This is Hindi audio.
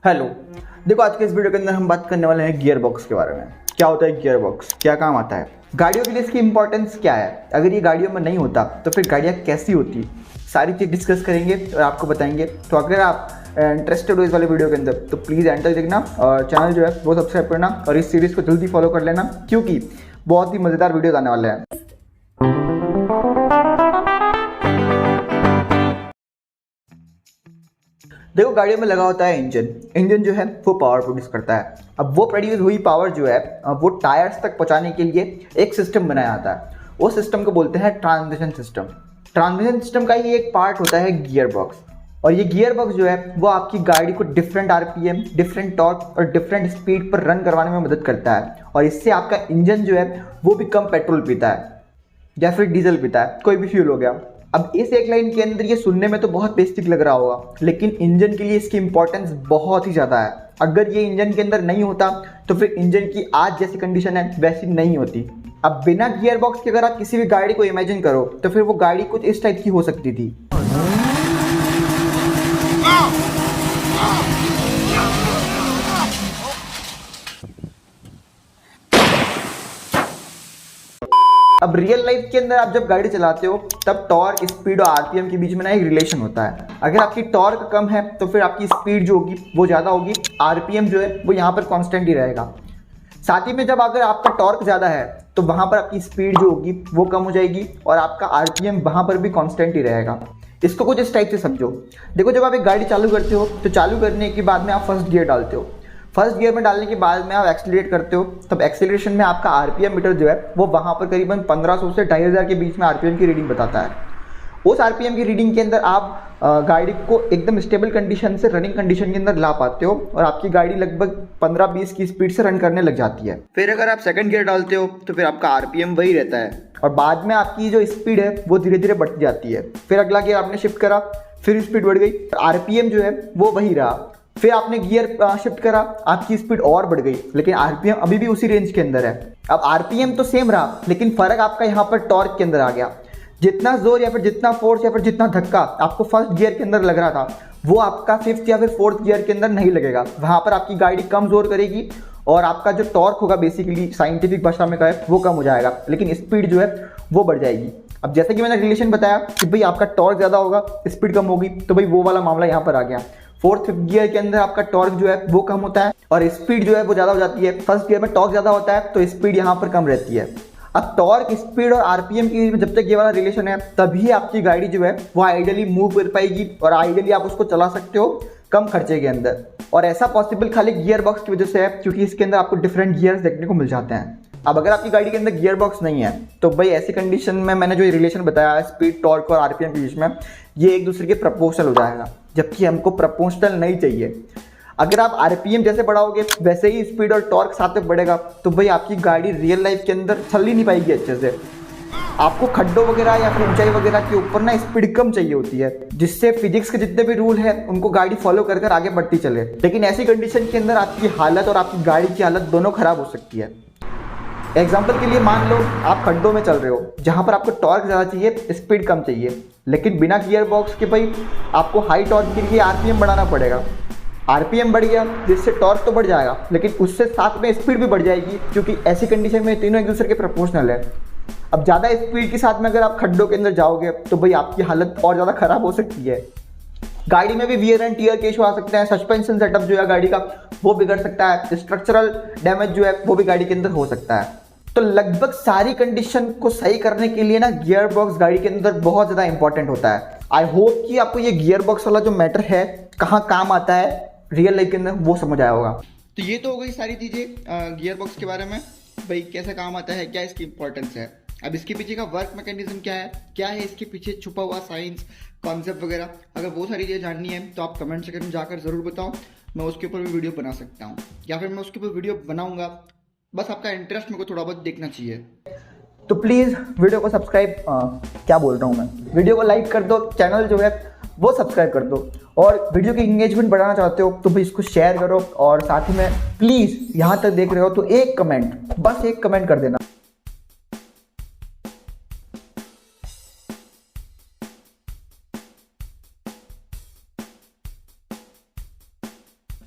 हेलो। देखो, आज के इस वीडियो के अंदर हम बात करने वाले हैं गियर बॉक्स के बारे में। क्या होता है गियर बॉक्स, क्या काम आता है, गाड़ियों के लिए इसकी इंपॉर्टेंस क्या है, अगर ये गाड़ियों में नहीं होता तो फिर गाड़ियाँ कैसी होती, सारी चीज़ डिस्कस करेंगे और आपको बताएंगे। तो अगर आप इंटरेस्टेड हो इस वाले वीडियो के अंदर तो प्लीज़ एंड तक देखना और चैनल जो है वो सब्सक्राइब करना और इस सीरीज़ को जल्दी फॉलो कर लेना, क्योंकि बहुत ही मज़ेदार वीडियो आने वाले हैं। देखो, गाड़ियों में लगा होता है इंजन जो है वो पावर प्रोड्यूस करता है। अब वो प्रोड्यूस हुई पावर जो है वो टायर्स तक पहुंचाने के लिए एक सिस्टम बनाया जाता है। वो सिस्टम को बोलते हैं ट्रांसमिशन सिस्टम। ट्रांसमिशन सिस्टम का ही एक पार्ट होता है गियर बॉक्स, और ये गियर बॉक्स जो है वो आपकी गाड़ी को डिफरेंट आरपीएम, डिफरेंट टॉर्क और डिफरेंट स्पीड पर रन करवाने में मदद करता है। और इससे आपका इंजन जो है वो भी कम पेट्रोल पीता है या फिर डीजल पीता है, कोई भी फ्यूल हो गया। अब इस एक लाइन के अंदर ये सुनने में तो बहुत बेसिक लग रहा होगा, लेकिन इंजन के लिए इसकी इंपॉर्टेंस बहुत ही ज़्यादा है। अगर ये इंजन के अंदर नहीं होता तो फिर इंजन की आज जैसी कंडीशन है वैसी नहीं होती। अब बिना गियर बॉक्स के अगर आप किसी भी गाड़ी को इमेजिन करो तो फिर वो गाड़ी कुछ इस टाइप की हो सकती थी। अब रियल लाइफ के अंदर आप जब गाड़ी चलाते हो तब टॉर्क, स्पीड और आरपीएम के बीच में ना एक रिलेशन होता है। अगर आपकी टॉर्क कम है तो फिर आपकी स्पीड जो होगी वो ज़्यादा होगी, आरपीएम जो है वो यहाँ पर कांस्टेंट ही रहेगा। साथ ही में जब अगर आपका टॉर्क ज़्यादा है तो वहाँ पर आपकी स्पीड जो होगी वो कम हो जाएगी और आपका आरपीएम वहाँ पर भी कांस्टेंट ही रहेगा। इसको कुछ इस टाइप से समझो। देखो, जब आप एक गाड़ी चालू करते हो तो चालू करने के बाद में आप फर्स्ट गियर डालते हो। फर्स्ट गियर में डालने के बाद में आप एक्सीलरेट करते हो, तब एक्सीलरेशन में आपका आरपीएम मीटर जो है वो वहाँ पर करीबन 1500 से 2500 के बीच में आरपीएम की रीडिंग बताता है। उस आरपीएम की रीडिंग के अंदर आप गाड़ी को एकदम स्टेबल कंडीशन से रनिंग कंडीशन के अंदर ला पाते हो और आपकी गाड़ी लगभग 15-20 की स्पीड से रन करने लग जाती है। फिर अगर आप सेकंड गियर डालते हो तो फिर आपका आरपीएम वही रहता है और बाद में आपकी जो स्पीड है वो धीरे धीरे बढ़ती जाती है। फिर अगला गियर आपने शिफ्ट करा, फिर स्पीड बढ़ गई, आरपीएम जो है वो वही रहा। फिर आपने गियर शिफ्ट करा, आपकी स्पीड और बढ़ गई, लेकिन आरपीएम अभी भी उसी रेंज के अंदर है। अब आरपीएम तो सेम रहा, लेकिन फर्क आपका यहाँ पर टॉर्क के अंदर आ गया। जितना जोर या फिर जितना फोर्स या फिर जितना धक्का आपको फर्स्ट गियर के अंदर लग रहा था वो आपका फिफ्थ या फिर फोर्थ गियर के अंदर नहीं लगेगा। वहाँ पर आपकी गाड़ी कम जोर करेगी और आपका जो टॉर्क होगा, बेसिकली साइंटिफिक भाषा में कहे, वो कम हो जाएगा, लेकिन स्पीड जो है वो बढ़ जाएगी। अब जैसे कि मैंने रिलेशन बताया कि भाई आपका टॉर्क ज़्यादा होगा, स्पीड कम होगी, तो भाई वो वाला मामला यहाँ पर आ गया। फोर्थ गियर के अंदर आपका टॉर्क जो है वो कम होता है और स्पीड जो है वो ज़्यादा हो जाती है। फर्स्ट गियर में टॉर्क ज़्यादा होता है तो स्पीड यहाँ पर कम रहती है। अब टॉर्क, स्पीड और आरपीएम के बीच में जब तक ये वाला रिलेशन है तभी आपकी गाड़ी जो है वो आइडियली मूव कर पाएगी और आइडियली आप उसको चला सकते हो कम खर्चे के अंदर। और ऐसा पॉसिबल खाली गियर बॉक्स की वजह से है, क्योंकि इसके अंदर आपको डिफरेंट गियर्स देखने को मिल जाते हैं। अब अगर आपकी गाड़ी के अंदर गियर बॉक्स नहीं है तो भाई ऐसी कंडीशन में मैंने जो रिलेशन बताया स्पीड, टॉर्क और आरपीएम के बीच में, ये एक दूसरे के प्रपोर्शनल हो जाएगा, जबकि हमको प्रपोर्शनल नहीं चाहिए। अगर आप आरपीएम जैसे बढ़ाओगे वैसे ही स्पीड और टॉर्क साथ में बढ़ेगा तो भाई आपकी गाड़ी रियल लाइफ के अंदर चल ही नहीं पाएगी अच्छे से। आपको खड्डों वगैरह या फिर ऊंचाई वगैरह के ऊपर ना स्पीड कम चाहिए होती है, जिससे फिजिक्स के जितने भी रूल हैं उनको गाड़ी फॉलो कर कर आगे बढ़ती चले। लेकिन ऐसी कंडीशन के अंदर आपकी हालत और आपकी गाड़ी की हालत दोनों खराब हो सकती है। एग्जाम्पल के लिए मान लो आप खड्डों में चल रहे हो जहाँ पर आपको टॉर्क ज़्यादा चाहिए, स्पीड कम चाहिए, लेकिन बिना गियर बॉक्स के भाई आपको हाई टॉर्क के लिए आरपीएम बढ़ाना पड़ेगा। आरपीएम बढ़ गया जिससे टॉर्क तो बढ़ जाएगा, लेकिन उससे साथ में स्पीड भी बढ़ जाएगी, क्योंकि ऐसी कंडीशन में तीनों एक दूसरे के प्रोपोर्शनल है। अब ज़्यादा स्पीड के साथ में अगर आप खड्डों के अंदर जाओगे तो भाई आपकी हालत और ज़्यादा खराब हो सकती है। गाड़ी में भी वियर एंड टियर के इशू आ सकते हैं, सस्पेंशन सेटअप जो है गाड़ी का वो बिगड़ सकता है, स्ट्रक्चरल डैमेज जो है वो भी गाड़ी के अंदर हो सकता है। तो लगभग सारी कंडीशन को सही करने के लिए ना गियर बॉक्स गाड़ी के अंदर बहुत ज़्यादा इंपॉर्टेंट होता है। आई होप कि आपको ये गियर बॉक्स वाला जो मैटर है, कहाँ काम आता है रियल लाइफ के अंदर, वो समझ आया होगा। तो ये तो हो गई सारी चीज़ें गियर बॉक्स के बारे में, भाई कैसा काम आता है, क्या इसकी इंपॉर्टेंस है। अब इसके पीछे का वर्क मैकेनिज्म क्या है इसके पीछे छुपा हुआ साइंस, कॉन्सेप्ट वगैरह, अगर वो सारी चीज़ें जाननी है तो आप कमेंट सेक्शन में जाकर ज़रूर बताओ। मैं उसके ऊपर भी वीडियो बना सकता हूँ या फिर मैं उसके ऊपर वीडियो बनाऊँगा, बस आपका इंटरेस्ट मेरे को थोड़ा बहुत देखना चाहिए। तो प्लीज़ वीडियो को सब्सक्राइब, क्या बोल रहा हूँ मैं, वीडियो को लाइक कर दो, चैनल जो है वो सब्सक्राइब कर दो, और वीडियो की इंगेजमेंट बढ़ाना चाहते हो तो भाई इसको शेयर करो, और साथ ही में प्लीज़ यहाँ तक देख रहे हो तो एक कमेंट, बस एक कमेंट कर देना।